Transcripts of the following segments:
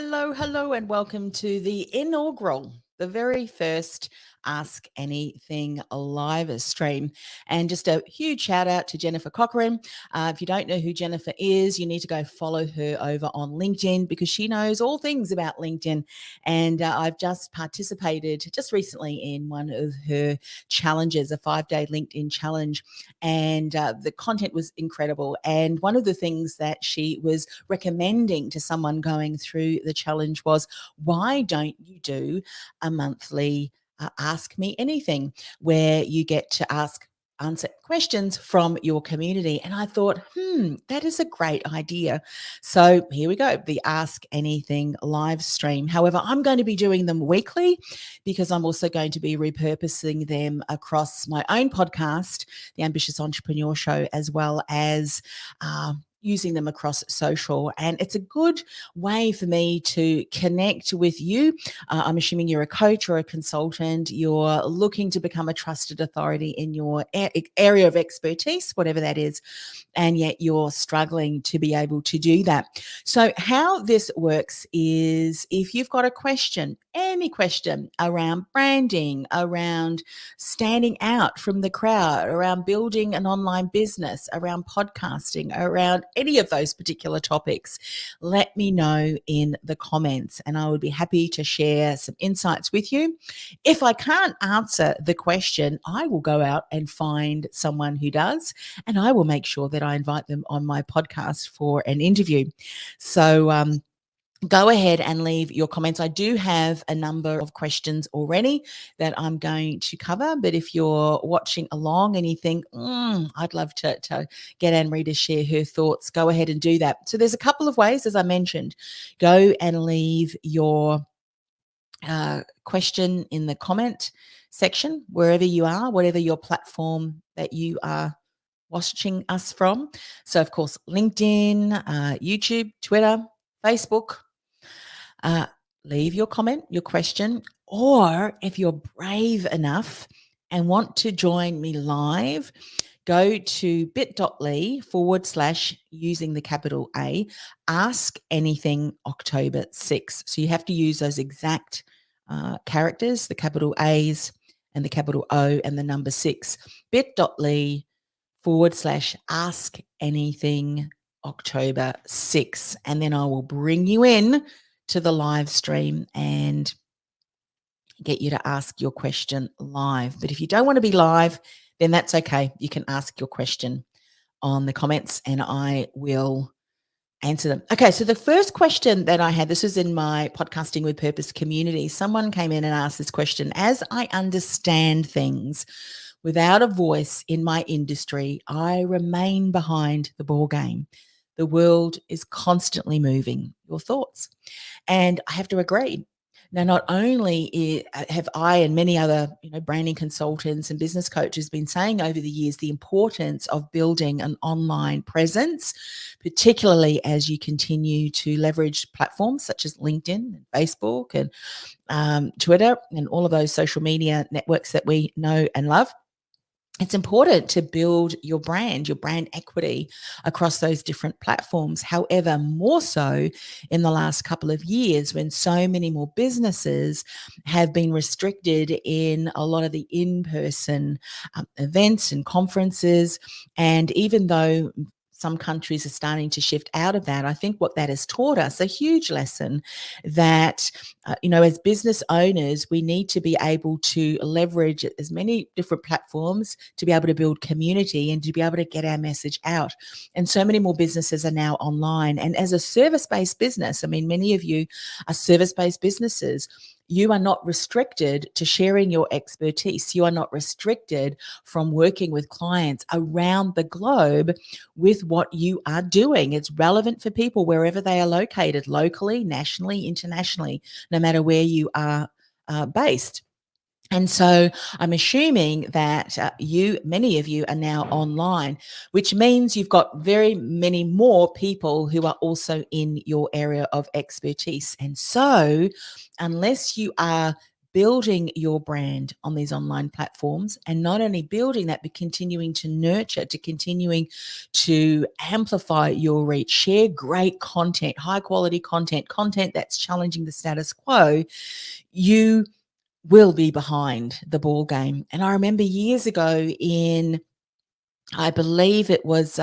Hello, and welcome to the inaugural, the very first Ask Anything live stream. And just a huge shout out to Jennifer Cochran. If you don't know who Jennifer is, you need to go follow her over on LinkedIn because she knows all things about LinkedIn. And I've just participated just recently in one of her challenges, a 5-day LinkedIn challenge. And the content was incredible. And one of the things that she was recommending to someone going through the challenge was, why don't you do a monthly Ask Me Anything, where you get to answer questions from your community? And I thought, that is a great idea. So here we go, the Ask Anything live stream. However, I'm going to be doing them weekly because I'm also going to be repurposing them across my own podcast, The Ambitious Entrepreneur Show, as well as using them across social. And it's a good way for me to connect with you. I'm assuming you're a coach or a consultant. You're looking to become a trusted authority in your area of expertise, whatever that is, and yet you're struggling to be able to do that. So how this works is, if you've got a question, any question around branding, around standing out from the crowd, around building an online business, around podcasting, around any of those particular topics, let me know in the comments and I would be happy to share some insights with you. If I can't answer the question, I will go out and find someone who does, and I will make sure that I invite them on my podcast for an interview. So, go ahead and leave your comments. I do have a number of questions already that I'm going to cover, but if you're watching along and you think, I'd love to get Anne-Marie to share her thoughts, go ahead and do that. So there's a couple of ways, as I mentioned. Go and leave your question in the comment section, wherever you are, whatever your platform that you are watching us from. So, of course, LinkedIn, YouTube, Twitter, Facebook. Leave your comment, your question, or if you're brave enough and want to join me live, go to bit.ly/ using the capital A, Ask Anything October 6. So you have to use those exact characters, the capital A's and the capital O and the number 6, bit.ly/ Ask Anything October 6. And then I will bring you in to the live stream and get you to ask your question live. But if you don't want to be live, then that's okay. You can ask your question on the comments and I will answer them. Okay, so the first question that I had, this was in my Podcasting with Purpose community. Someone came in and asked this question: as I understand things, without a voice in my industry, I remain behind the ball game. The world is constantly moving. Your thoughts? And I have to agree. Now, not only have I and many other branding consultants and business coaches been saying over the years the importance of building an online presence, particularly as you continue to leverage platforms such as LinkedIn and Facebook and Twitter and all of those social media networks that we know and love. It's important to build your brand equity across those different platforms. However, more so in the last couple of years, when so many more businesses have been restricted in a lot of the in-person events and conferences. And even though some countries are starting to shift out of that, I think what that has taught us, a huge lesson, that as business owners, we need to be able to leverage as many different platforms to be able to build community and to be able to get our message out. And so many more businesses are now online. And as a service-based business, many of you are service-based businesses. You are not restricted to sharing your expertise. You are not restricted from working with clients around the globe with what you are doing. It's relevant for people wherever they are located, locally, nationally, internationally, no matter where you are based. And so I'm assuming that many of you are now online, which means you've got very many more people who are also in your area of expertise. And so unless you are building your brand on these online platforms, and not only building that, but continuing to nurture, to continuing to amplify your reach, share great content, high quality content, content that's challenging the status quo, you will be behind the ball game. And I remember years ago I believe it was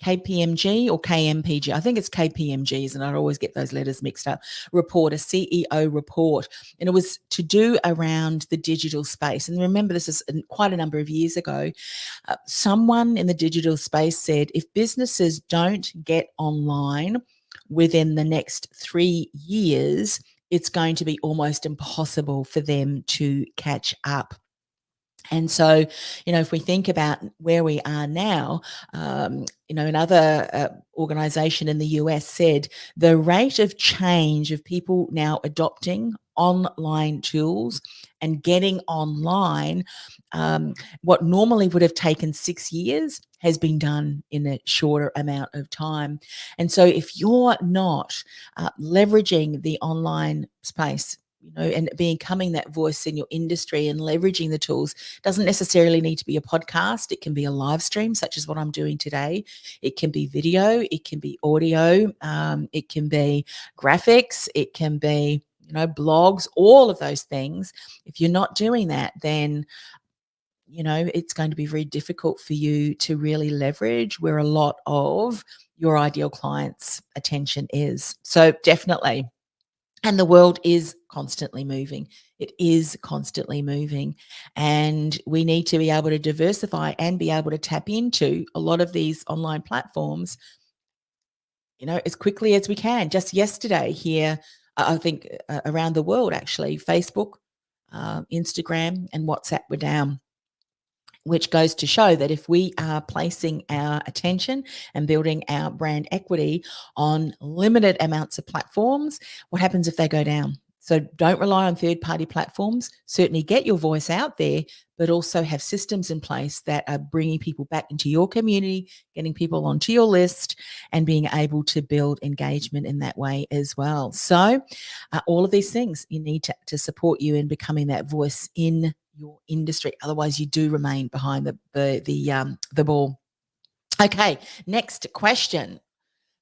KPMG or KMPG. I think it's KPMGs, and I always get those letters mixed up. Report, a CEO report, and it was to do around the digital space. And remember, this is quite a number of years ago. Someone in the digital space said, if businesses don't get online within the next 3 years, it's going to be almost impossible for them to catch up. And so, if we think about where we are now, another organization in the US said the rate of change of people now adopting online tools and getting online, what normally would have taken 6 years has been done in a shorter amount of time. And so if you're not leveraging the online space, and becoming that voice in your industry and leveraging the tools, doesn't necessarily need to be a podcast. It can be a live stream, such as what I'm doing today. It can be video. It can be audio. It can be graphics. It can be, blogs, all of those things. If you're not doing that, then it's going to be very difficult for you to really leverage where a lot of your ideal clients' attention is. So definitely. And the world is constantly moving. It is constantly moving. And we need to be able to diversify and be able to tap into a lot of these online platforms, as quickly as we can. Just yesterday here, I think around the world, actually, Facebook, Instagram, and WhatsApp were down, which goes to show that if we are placing our attention and building our brand equity on limited amounts of platforms, what happens if they go down? So don't rely on third-party platforms. Certainly get your voice out there, but also have systems in place that are bringing people back into your community, getting people onto your list, and being able to build engagement in that way as well. So all of these things you need to support you in becoming that voice in your industry. Otherwise, you do remain behind the ball. Okay, next question.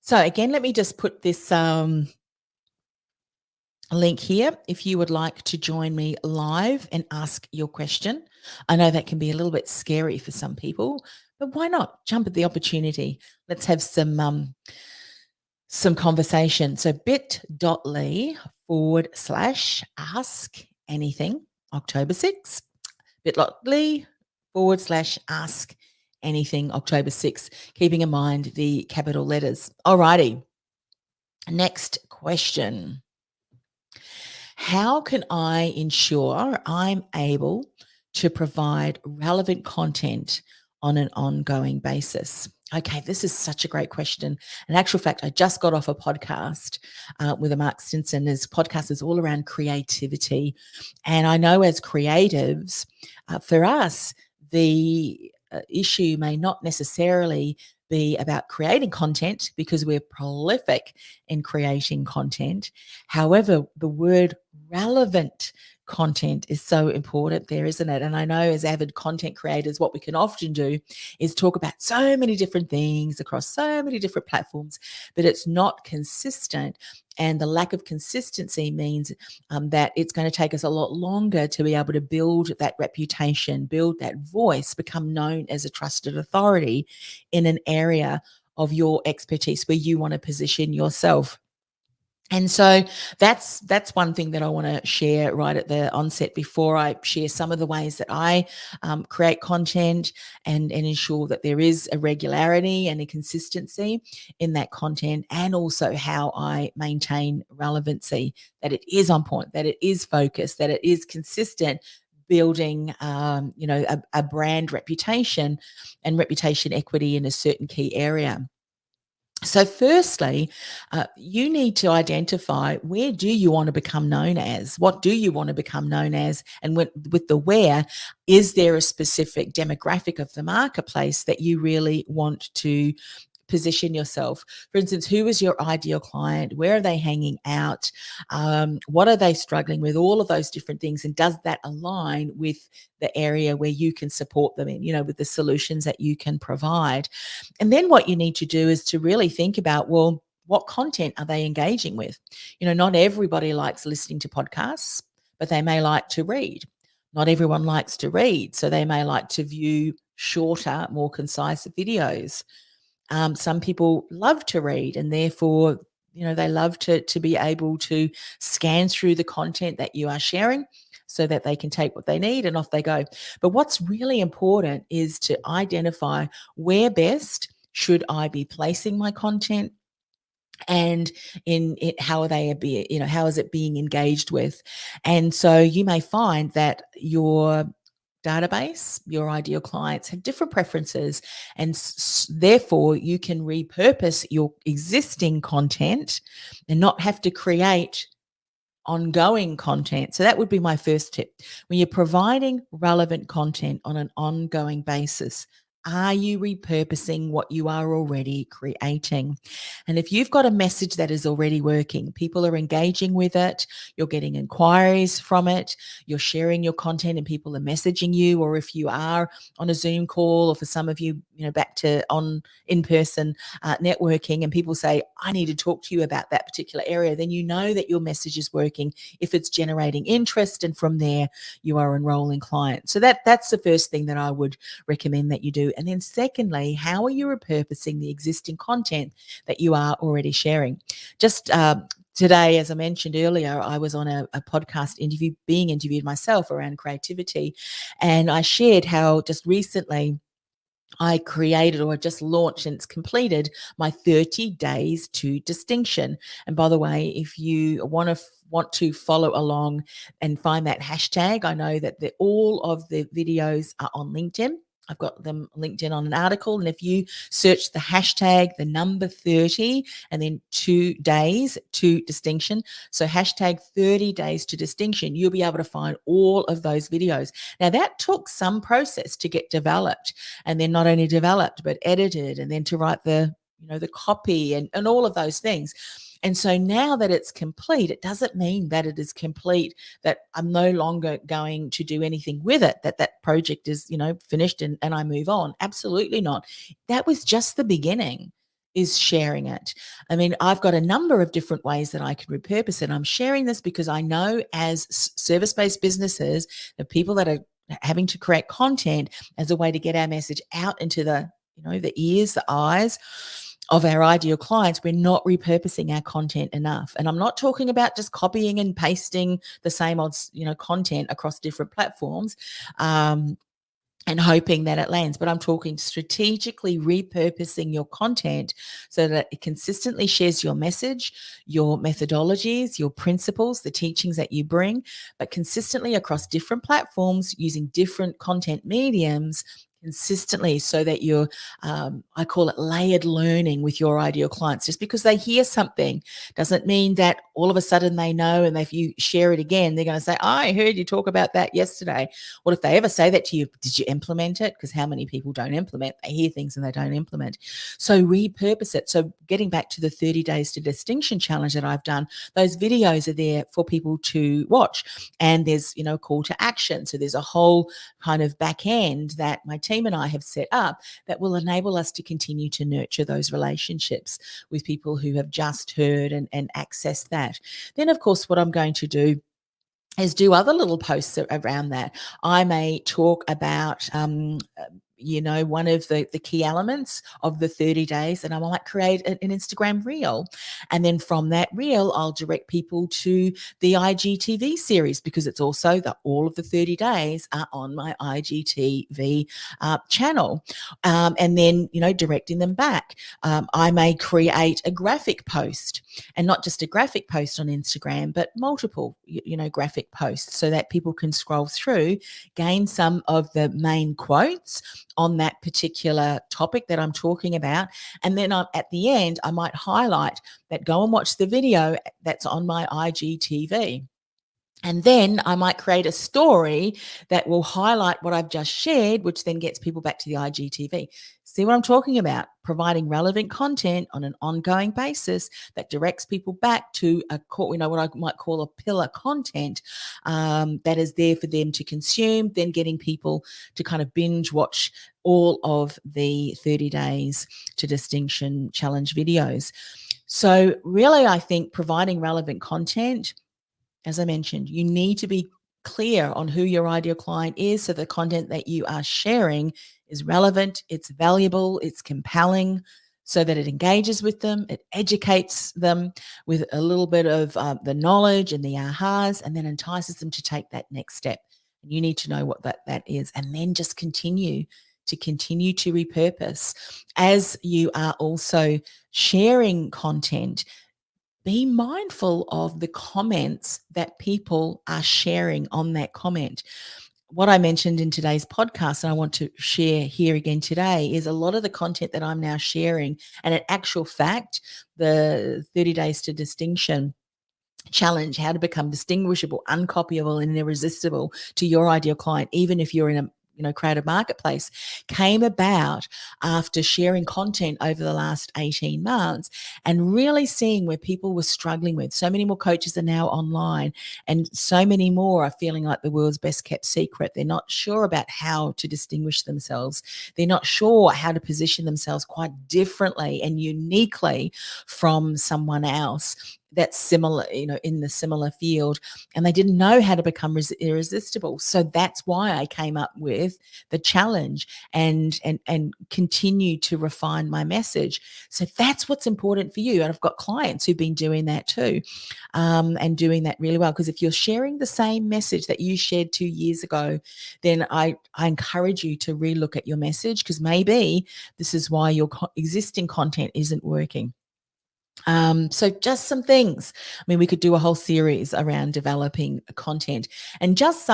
So again, let me just put this link here if you would like to join me live and ask your question. I know that can be a little bit scary for some people, but why not jump at the opportunity? Let's have some conversation. So bit.ly/ask anything October 6th. bit.ly/ask anything October 6th, keeping in mind the capital letters. Alrighty. Next question. How can I ensure I'm able to provide relevant content on an ongoing basis? Okay, this is such a great question. In actual fact, I just got off a podcast with a Mark Stinson. His podcast is all around creativity. And I know as creatives, for us, the issue may not necessarily be about creating content because we're prolific in creating content. However, the word relevant content is so important there, isn't it? And I know as avid content creators, what we can often do is talk about so many different things across so many different platforms, but it's not consistent. And the lack of consistency means that it's going to take us a lot longer to be able to build that reputation, build that voice, become known as a trusted authority in an area of your expertise where you want to position yourself. And so that's one thing that I want to share right at the onset before I share some of the ways that I create content and ensure that there is a regularity and a consistency in that content, and also how I maintain relevancy, that it is on point, that it is focused, that it is consistent, building a brand reputation and reputation equity in a certain key area. So firstly, you need to identify, where do you want to become known as? What do you want to become known as? And with the where, is there a specific demographic of the marketplace that you really want to position yourself. For instance, who is your ideal client? Where are they hanging out? What are they struggling with? All of those different things. And does that align with the area where you can support them in, with the solutions that you can provide? And then what you need to do is to really think about, well, what content are they engaging with? Not everybody likes listening to podcasts, but they may like to read. Not everyone likes to read, so they may like to view shorter, more concise videos. Some people love to read, and therefore, they love to be able to scan through the content that you are sharing so that they can take what they need and off they go. But what's really important is to identify where best should I be placing my content, and in it, how are they how is it being engaged with? And so you may find that your database, your ideal clients have different preferences, and therefore you can repurpose your existing content and not have to create ongoing content. So that would be my first tip. When you're providing relevant content on an ongoing basis, are you repurposing what you are already creating? And if you've got a message that is already working, people are engaging with it, you're getting inquiries from it, you're sharing your content and people are messaging you, or if you are on a Zoom call, or for some of you, back to on in-person networking, and people say, I need to talk to you about that particular area, then you know that your message is working if it's generating interest, and from there you are enrolling clients. So that's the first thing that I would recommend that you do. And then secondly, how are you repurposing the existing content that you are already sharing? Just today, as I mentioned earlier, I was on a podcast interview, being interviewed myself around creativity, and I shared how just recently I created, or just launched, and it's completed, my 30 days to distinction. And by the way, if you want to follow along and find that hashtag, I know that all of the videos are on LinkedIn. I've got them linked in on an article. And if you search the hashtag, the number 30, and then 2 days to distinction, so hashtag 30 days to distinction, you'll be able to find all of those videos. Now, that took some process to get developed, and then not only developed, but edited, and then to write the copy and all of those things. And so now that it's complete, it doesn't mean that it is complete, that I'm no longer going to do anything with it, that project is, finished and I move on. Absolutely not. That was just the beginning, is sharing it. I mean, I've got a number of different ways that I can repurpose it. I'm sharing this because I know, as service-based businesses, the people that are having to create content as a way to get our message out into the ears, the eyes of our ideal clients, we're not repurposing our content enough. And I'm not talking about just copying and pasting the same old, content across different platforms. And hoping that it lands. But I'm talking strategically repurposing your content so that it consistently shares your message, your methodologies, your principles, the teachings that you bring, but consistently across different platforms using different content mediums consistently, so that you're, I call it layered learning with your ideal clients. Just because they hear something doesn't mean that all of a sudden they know, and if you share it again, they're going to say, I heard you talk about that yesterday. Well, if they ever say that to you, did you implement it? Because how many people don't implement? They hear things and they don't implement. So repurpose it. So getting back to the 30 days to distinction challenge that I've done, those videos are there for people to watch, and there's, a call to action. So there's a whole kind of back end that my team and I have set up that will enable us to continue to nurture those relationships with people who have just heard and access that. Then, of course, what I'm going to do is do other little posts around that. I may talk about, one of the key elements of the 30 days, and I might create an Instagram reel. And then from that reel, I'll direct people to the IGTV series, because it's also all of the 30 days are on my IGTV channel. And then, directing them back. I may create a graphic post, and not just a graphic post on Instagram, but multiple, graphic posts, so that people can scroll through, gain some of the main quotes on that particular topic that I'm talking about. And then at the end, I might highlight that go and watch the video that's on my IGTV. And then I might create a story that will highlight what I've just shared, which then gets people back to the IGTV. See what I'm talking about? Providing relevant content on an ongoing basis that directs people back to what I might call a pillar content that is there for them to consume. Then getting people to kind of binge watch all of the 30 days to distinction challenge videos. So really, I think providing relevant content, as I mentioned, you need to be clear on who your ideal client is so the content that you are sharing is relevant, it's valuable, it's compelling, so that it engages with them, it educates them with a little bit of the knowledge and the ahas, and then entices them to take that next step. And you need to know what that is, and then just continue to repurpose as you are also sharing content. Be mindful of the comments that people are sharing on that comment. What I mentioned in today's podcast, and I want to share here again today, is a lot of the content that I'm now sharing. And in actual fact, the 30 Days to Distinction challenge, how to become distinguishable, uncopyable, and irresistible to your ideal client, even if you're in a creative marketplace, came about after sharing content over the last 18 months and really seeing where people were struggling with. So many more coaches are now online, and so many more are feeling like the world's best kept secret. They're not sure about how to distinguish themselves. They're not sure how to position themselves quite differently and uniquely from someone else that's similar, in the similar field, and they didn't know how to become irresistible. So that's why I came up with the challenge and continue to refine my message. So that's what's important for you. And I've got clients who've been doing that too, and doing that really well. Because if you're sharing the same message that you shared 2 years ago, then I encourage you to relook at your message, because maybe this is why your existing content isn't working. So just some things. I mean, we could do a whole series around developing content, and just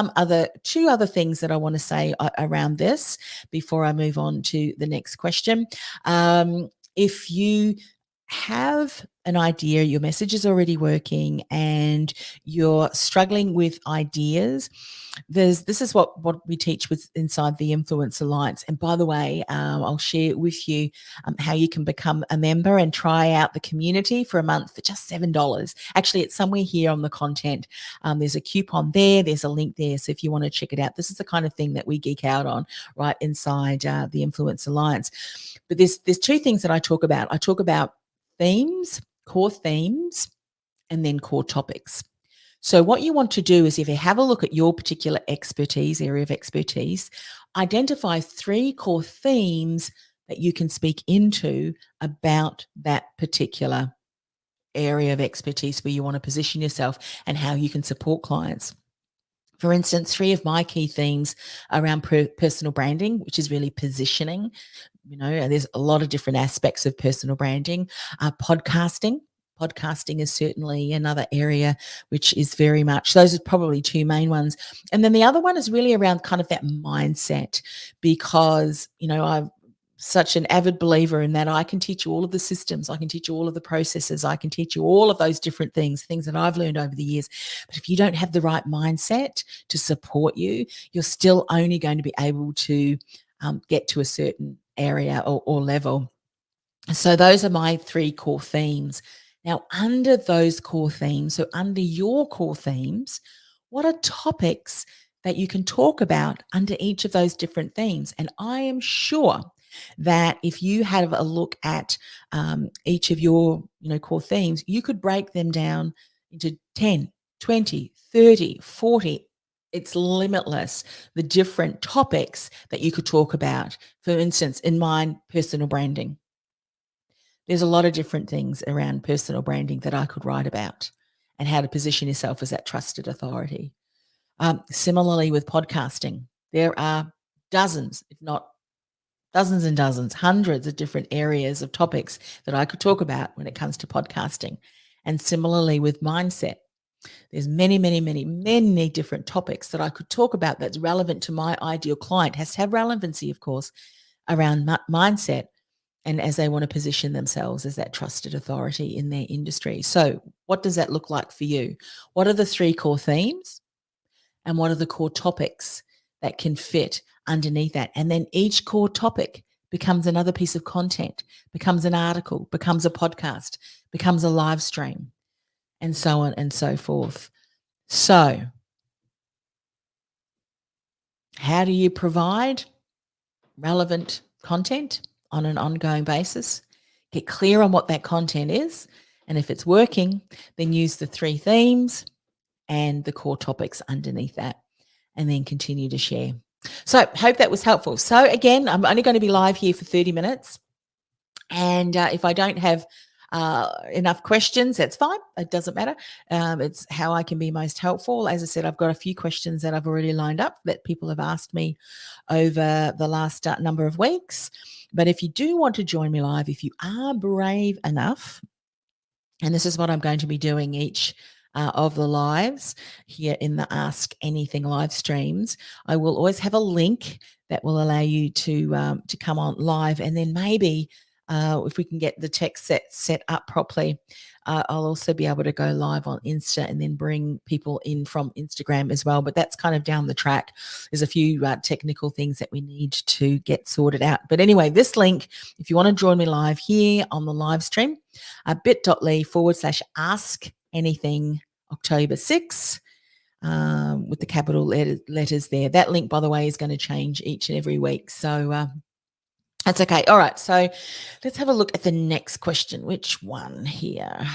two other things that I want to say around this before I move on to the next question. If you have an idea, your message is already working, and you're struggling with ideas, this is what we teach with inside the Influence Alliance. And by the way, I'll share with you how you can become a member and try out the community for a month for just $7. Actually, it's somewhere here on the content. There's a coupon there, there's a link there. So if you want to check it out, this is the kind of thing that we geek out on right inside the Influence Alliance. But there's two things that I talk about. I talk about themes, core themes, and then core topics. So what you want to do is, if you have a look at your particular area of expertise, identify 3 core themes that you can speak into about that particular area of expertise where you want to position yourself and how you can support clients. For instance, 3 of my key themes around personal branding, which is really positioning. There's a lot of different aspects of personal branding. Podcasting. Podcasting is certainly another area which is very much, those are probably 2 main ones. And then the other one is really around kind of that mindset, because, I've such an avid believer in that I can teach you all of the systems, I can teach you all of the processes, I can teach you all of those different things that I've learned over the years. But if you don't have the right mindset to support you, you're still only going to be able to get to a certain area or level. So those are my 3 core themes. Now, under those core themes, so under your core themes, what are topics that you can talk about under each of those different themes? And I am sure that if you have a look at each of your core themes, you could break them down into 10, 20, 30, 40. It's limitless, the different topics that you could talk about. For instance, in mine, personal branding. There's a lot of different things around personal branding that I could write about, and how to position yourself as that trusted authority. Similarly with podcasting, there are dozens, if not dozens and dozens, hundreds of different areas of topics that I could talk about when it comes to podcasting. And similarly with mindset, there's many, many, many, many different topics that I could talk about that's relevant to my ideal client. Has to have relevancy, of course, around mindset. and as they want to position themselves as that trusted authority in their industry. So, what does that look like for you? What are the 3 core themes? And what are the core topics that can fit underneath that? And then each core topic becomes another piece of content, becomes an article, becomes a podcast, becomes a live stream, and so on and so forth. So, how do you provide relevant content on an ongoing basis? Get clear on what that content is. And if it's working, then use the 3 themes and the core topics underneath that, and then continue to share. So, hope that was helpful. So, again, I'm only going to be live here for 30 minutes. And if I don't have enough questions, that's fine. It doesn't matter. It's how I can be most helpful. As I said, I've got a few questions that I've already lined up that people have asked me over the last number of weeks. But if you do want to join me live, if you are brave enough, and this is what I'm going to be doing each of the lives here in the Ask Anything live streams, I will always have a link that will allow you to come on live, and then maybe if we can get the text set up properly, I'll also be able to go live on Insta and then bring people in from Instagram as well. But that's kind of down the track. There's a few technical things that we need to get sorted out. But anyway, this link, if you want to join me live here on the live stream, bit.ly/ask anything October 6 with the capital letters there. That link, by the way, is going to change each and every week. So that's okay. All right. So let's have a look at the next question. Which one here?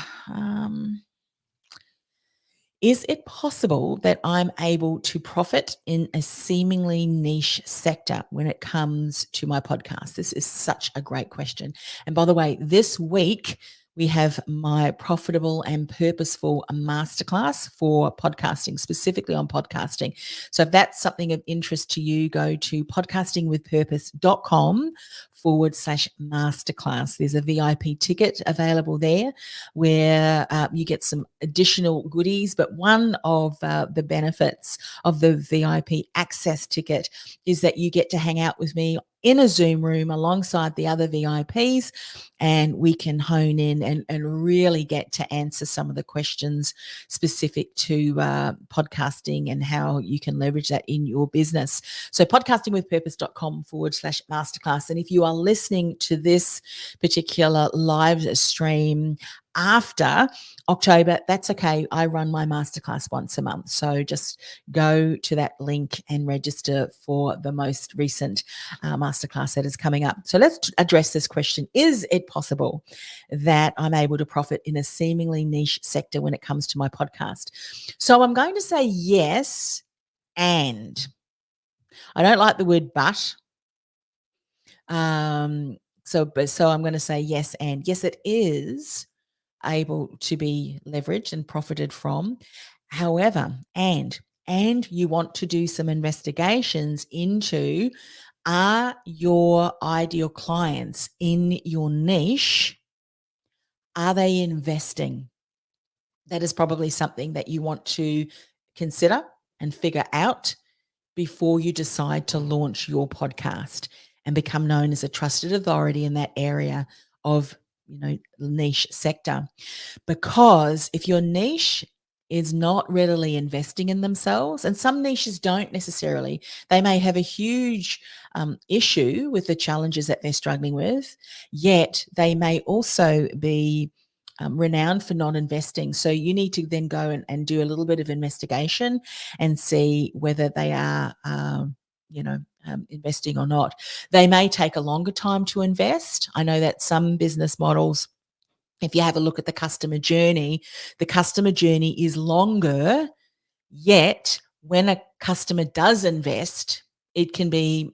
Is it possible that I'm able to profit in a seemingly niche sector when it comes to my podcast? This is such a great question. And by the way, this week we have my profitable and purposeful masterclass for podcasting, specifically on podcasting. So if that's something of interest to you, go to podcastingwithpurpose.com/masterclass. There's a VIP ticket available there where you get some additional goodies. But one of the benefits of the VIP access ticket is that you get to hang out with me in a Zoom room alongside the other VIPs, and we can hone in and really get to answer some of the questions specific to podcasting and how you can leverage that in your business. So podcastingwithpurpose.com/masterclass. And if you are listening to this particular live stream after October, that's okay. I run my masterclass once a month. So just go to that link and register for the most recent masterclass that is coming up. So let's address this question. Is it possible that I'm able to profit in a seemingly niche sector when it comes to my podcast? So I'm going to say yes, and I don't like the word but. So I'm going to say yes, and yes, it is able to be leveraged and profited from. However, and you want to do some investigations into, are your ideal clients in your niche, are they investing? That is probably something that you want to consider and figure out before you decide to launch your podcast and become known as a trusted authority in that area of, niche sector. Because if your niche is not readily investing in themselves, and some niches don't necessarily, they may have a huge issue with the challenges that they're struggling with, yet they may also be renowned for not investing. So you need to then go and do a little bit of investigation and see whether they are investing or not. They may take a longer time to invest. I know that some business models, if you have a look at the customer journey is longer, yet when a customer does invest, it can be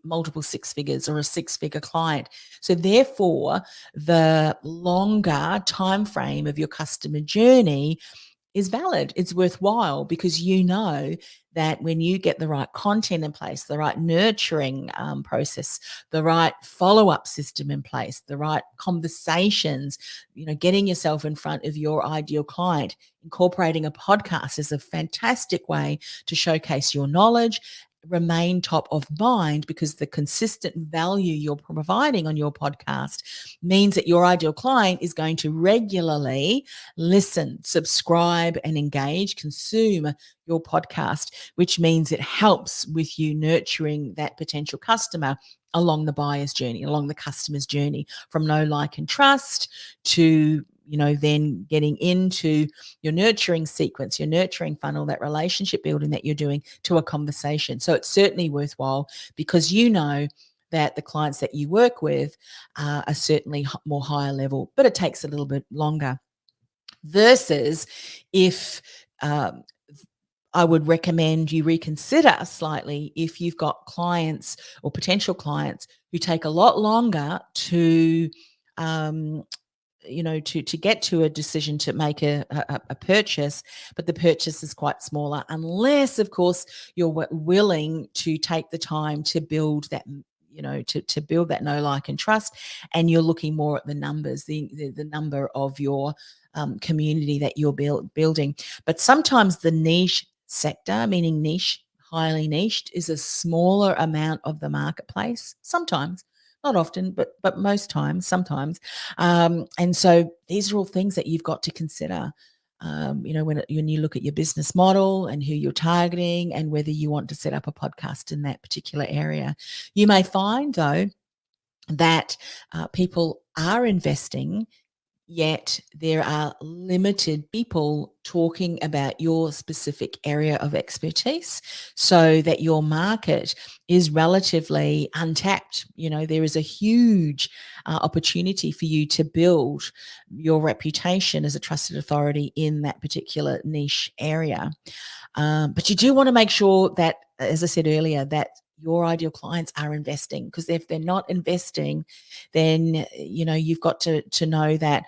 multiple 6 figures or a 6-figure client. So therefore, the longer time frame of your customer journey is valid. It's worthwhile, because you know that when you get the right content in place, the right nurturing process, the right follow-up system in place, the right conversations, getting yourself in front of your ideal client, incorporating a podcast is a fantastic way to showcase your knowledge, remain top of mind, because the consistent value you're providing on your podcast means that your ideal client is going to regularly listen, subscribe, and engage, consume your podcast, which means it helps with you nurturing that potential customer along the buyer's journey, along the customer's journey, from know, like, and trust to, then getting into your nurturing sequence, your nurturing funnel, that relationship building that you're doing, to a conversation. So it's certainly worthwhile, because that the clients that you work with are certainly more higher level, but it takes a little bit longer. Versus if I would recommend you reconsider slightly if you've got clients or potential clients who take a lot longer to to get to a decision to make a purchase, but the purchase is quite smaller, unless, of course, you're willing to take the time to build that, to build that know, like, and trust, and you're looking more at the numbers, the number of your community that you're building. But sometimes the niche sector, meaning niche, highly niched, is a smaller amount of the marketplace. Sometimes, not often, but most times, sometimes. And so these are all things that you've got to consider. When you look at your business model and who you're targeting, and whether you want to set up a podcast in that particular area. You may find, though, that people are investing, yet there are limited people talking about your specific area of expertise, so that your market is relatively untapped. There is a huge opportunity for you to build your reputation as a trusted authority in that particular niche area. But you do want to make sure that, as I said earlier, that your ideal clients are investing, because if they're not investing, then you've got to know that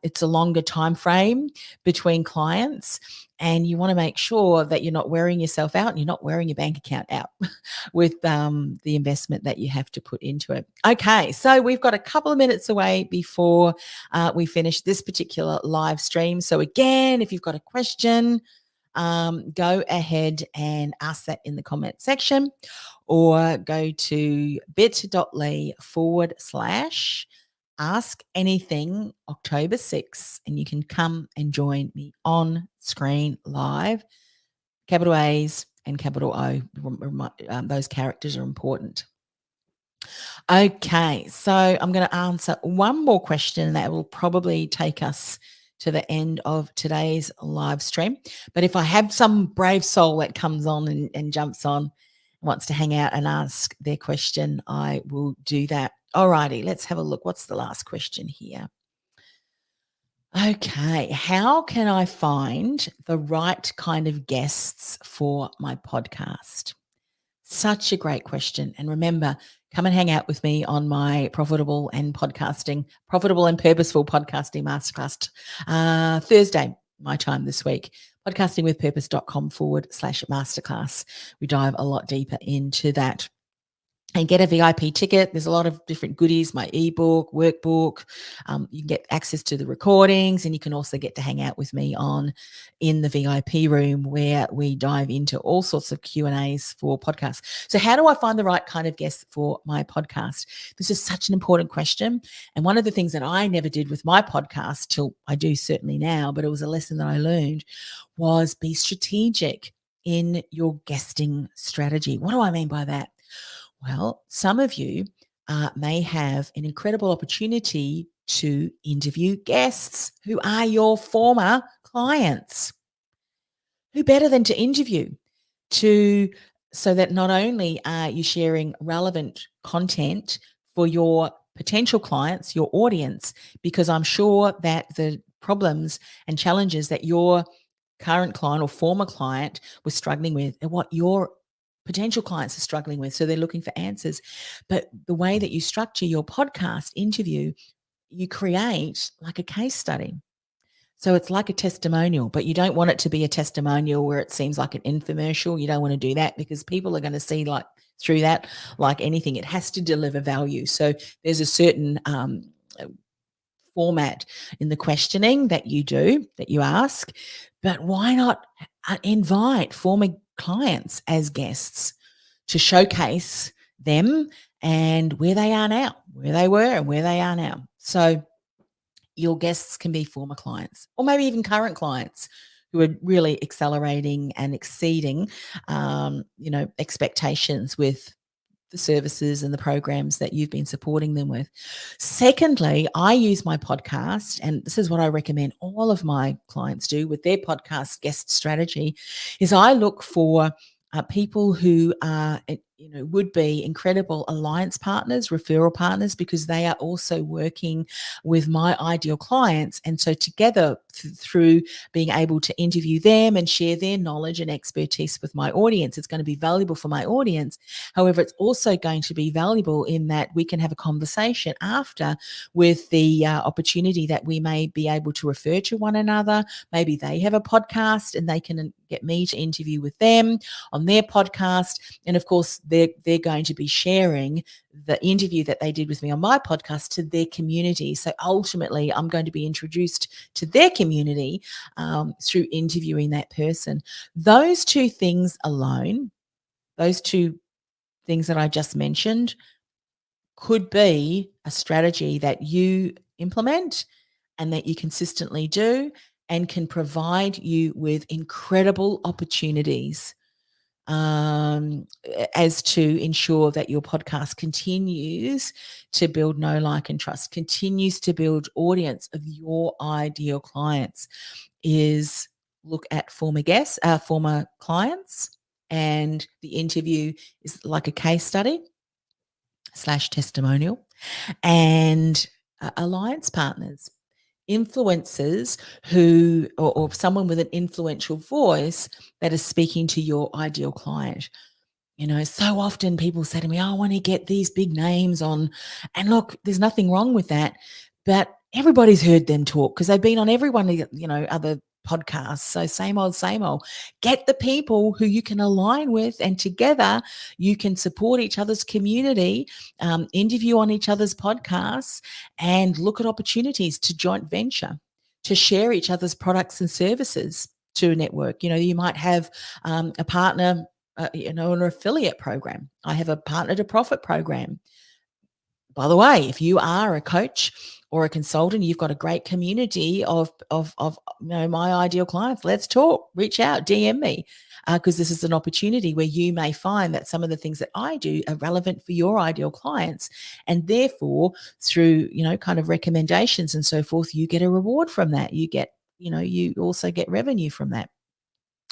it's a longer time frame between clients, and you want to make sure that you're not wearing yourself out and you're not wearing your bank account out with the investment that you have to put into it. Okay, so we've got a couple of minutes away before we finish this particular live stream. So again, if you've got a question, go ahead and ask that in the comment section, or go to bit.ly/ask anything October 6th, and you can come and join me on screen live. Capital A's and capital O. Those characters are important. Okay, so I'm going to answer one more question that will probably take us to the end of today's live stream. But if I have some brave soul that comes on and jumps on, wants to hang out and ask their question, I will do that. All righty, let's have a look. What's the last question here? Okay, how can I find the right kind of guests for my podcast? Such a great question. And remember, come and hang out with me on my profitable and purposeful podcasting masterclass Thursday, my time this week, podcastingwithpurpose.com/masterclass. We dive a lot deeper into that. And get a VIP ticket. There's a lot of different goodies, my ebook, workbook. You can get access to the recordings, and you can also get to hang out with me in the VIP room, where we dive into all sorts of Q&As for podcasts. So how do I find the right kind of guests for my podcast? This is such an important question. And one of the things that I never did with my podcast, till I do certainly now, but it was a lesson that I learned, was be strategic in your guesting strategy. What do I mean by that? Well, some of you may have an incredible opportunity to interview guests who are your former clients. Who better than to interview so that not only are you sharing relevant content for your potential clients, your audience, because I'm sure that the problems and challenges that your current client or former client was struggling with are what your potential clients are struggling with. So they're looking for answers. But the way that you structure your podcast interview, you create like a case study. So it's like a testimonial, but you don't want it to be a testimonial where it seems like an infomercial. You don't want to do that, because people are going to see through that like anything. It has to deliver value. So there's a certain format in the questioning that you ask, but why not invite former clients as guests? to showcase them and where they are now, where they were and where they are now. So your guests can be former clients or maybe even current clients who are really accelerating and exceeding, expectations with the services and the programs that you've been supporting them with. Secondly, I use my podcast, and this is what I recommend all of my clients do with their podcast guest strategy, is I look for people who are would be incredible alliance partners, referral partners, because they are also working with my ideal clients. And so together through being able to interview them and share their knowledge and expertise with my audience, it's going to be valuable for my audience. However, it's also going to be valuable in that we can have a conversation after with the opportunity that we may be able to refer to one another. Maybe they have a podcast and they can get me to interview with them on their podcast. And of course, they're going to be sharing the interview that they did with me on my podcast to their community. So ultimately, I'm going to be introduced to their community through interviewing that person. Those two things alone, those two things that I just mentioned, could be a strategy that you implement and that you consistently do and can provide you with incredible opportunities as to ensure that your podcast continues to build know, like, and trust, continues to build audience of your ideal clients. Is look at former guests, former clients, and the interview is like a case study / testimonial, and alliance partners, influencers who, or someone with an influential voice that is speaking to your ideal client. So often people say to me, "Oh, I want to get these big names on." And look, there's nothing wrong with that. But everybody's heard them talk because they've been on every one of other podcasts. So same old, same old. Get the people who you can align with, and together you can support each other's community, interview on each other's podcasts, and look at opportunities to joint venture, to share each other's products and services to a network. You might have a partner, an affiliate program. I have a partner to profit program. By the way, if you are a coach or a consultant, you've got a great community of my ideal clients. Let's talk. Reach out, DM me, because this is an opportunity where you may find that some of the things that I do are relevant for your ideal clients, and therefore, through kind of recommendations and so forth, you get a reward from that. You get, you also get revenue from that.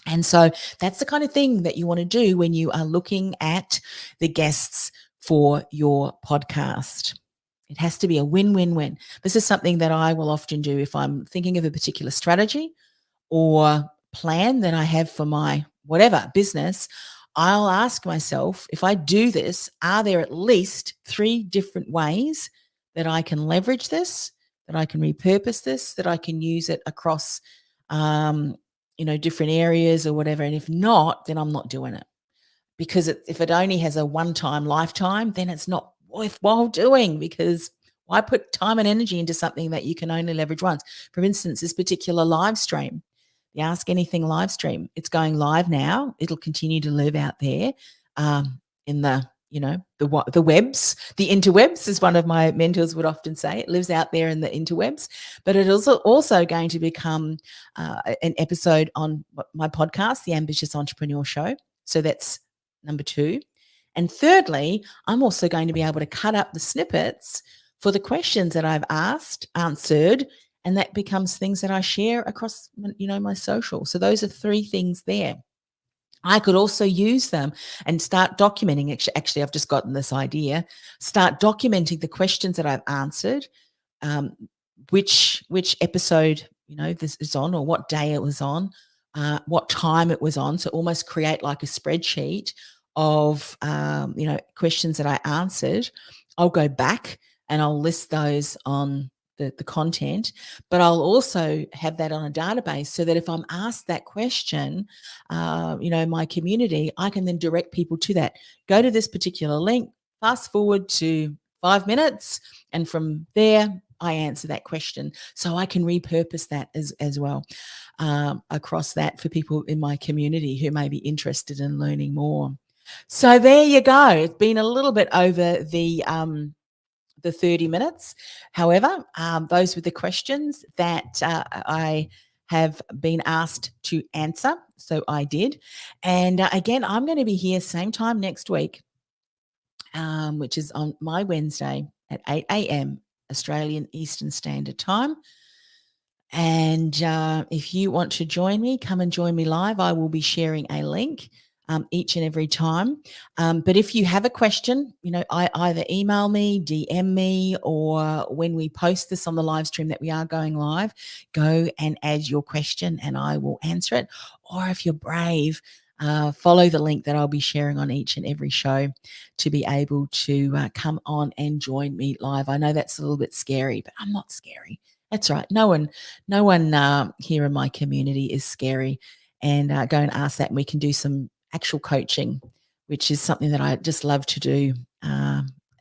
And so that's the kind of thing that you want to do when you are looking at the guests for your podcast. It has to be a win-win-win. This is something that I will often do if I'm thinking of a particular strategy or plan that I have for my whatever business. I'll ask myself, if I do this, are there at least 3 different ways that I can leverage this, that I can repurpose this, that I can use it across different areas or whatever? And if not, then I'm not doing it, because if it only has a one-time lifetime, then it's not worthwhile doing, because why put time and energy into something that you can only leverage once? For instance, this particular live stream, the Ask Anything live stream, it's going live now. It'll continue to live out there in the the webs, the interwebs, as one of my mentors would often say. It lives out there in the interwebs, but it is also going to become an episode on my podcast, The Ambitious Entrepreneur Show. So that's number 2. And thirdly, I'm also going to be able to cut up the snippets for the questions that I've answered, and that becomes things that I share across my social. So those are 3 things there. I could also use them and start documenting. Actually, I've just gotten this idea. Start documenting the questions that I've answered, which episode this is on, or what day it was on, what time it was on. So almost create like a spreadsheet of questions that I answered. I'll go back and I'll list those on the content, but I'll also have that on a database so that if I'm asked that question, my community, I can then direct people to that. Go to this particular link, fast forward to 5 minutes, and from there, I answer that question. So I can repurpose that as well across that for people in my community who may be interested in learning more. So there you go. It's been a little bit over the 30 minutes. However, those were the questions that I have been asked to answer. So I did. And again, I'm going to be here same time next week, which is on my Wednesday at 8 a.m. Australian Eastern Standard Time. And if you want to join me, come and join me live. I will be sharing a link each and every time. But if you have a question, I either email me, DM me, or when we post this on the live stream that we are going live, go and add your question and I will answer it. Or if you're brave, follow the link that I'll be sharing on each and every show to be able to come on and join me live. I know that's a little bit scary, but I'm not scary. That's right. No one here in my community is scary. And go and ask that, and we can do some actual coaching, which is something that I just love to do,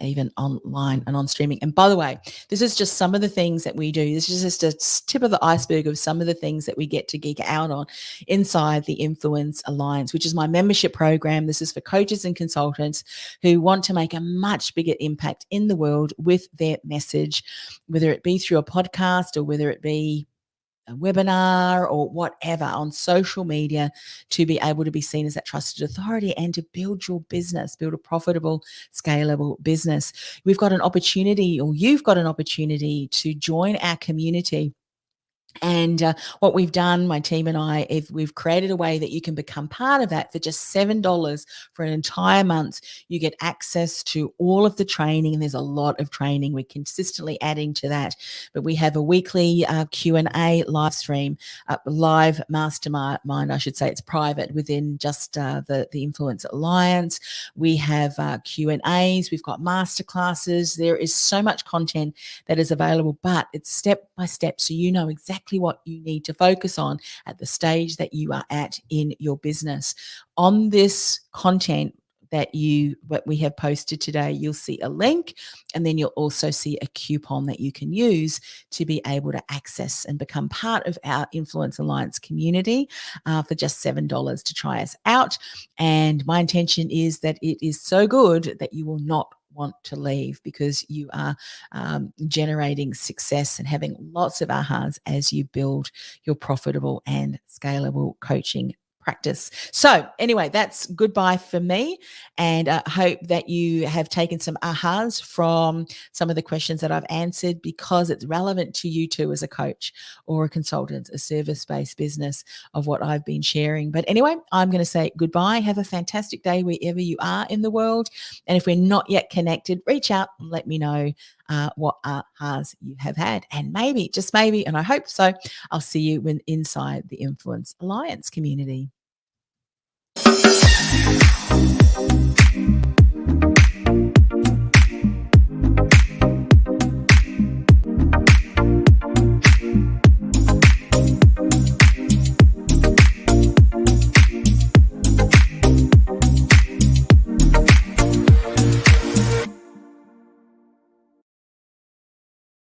even online and on streaming. And by the way, this is just some of the things that we do. This is just a tip of the iceberg of some of the things that we get to geek out on inside the Influence Alliance, which is my membership program. This is for coaches and consultants who want to make a much bigger impact in the world with their message, whether it be through a podcast or whether it be a webinar or whatever on social media, to be able to be seen as that trusted authority and to build your business, build a profitable, scalable business. We've got an opportunity, or you've got an opportunity, to join our community. And what we've done, my team and I, is we've created a way that you can become part of that for just $7 for an entire month. You get access to all of the training, and there's a lot of training. We're consistently adding to that. But we have a weekly Q&A live stream, live mastermind, I should say. It's private within just the Influence Alliance. We have Q&As. We've got masterclasses. There is so much content that is available, but it's step by step, so you know exactly what you need to focus on at the stage that you are at in your business. On this content what we have posted today, you'll see a link, and then you'll also see a coupon that you can use to be able to access and become part of our Influence Alliance community for just $7 to try us out. And my intention is that it is so good that you will not want to leave, because you are generating success and having lots of ahas as you build your profitable and scalable coaching practice. So anyway, that's goodbye for me, and I hope that you have taken some ahas from some of the questions that I've answered, because it's relevant to you too as a coach or a consultant, a service-based business, of what I've been sharing. But anyway, I'm going to say goodbye. Have a fantastic day wherever you are in the world. And if we're not yet connected, reach out and let me know what ahas you have had. And maybe, just maybe, and I hope so, I'll see you inside the Influence Alliance community.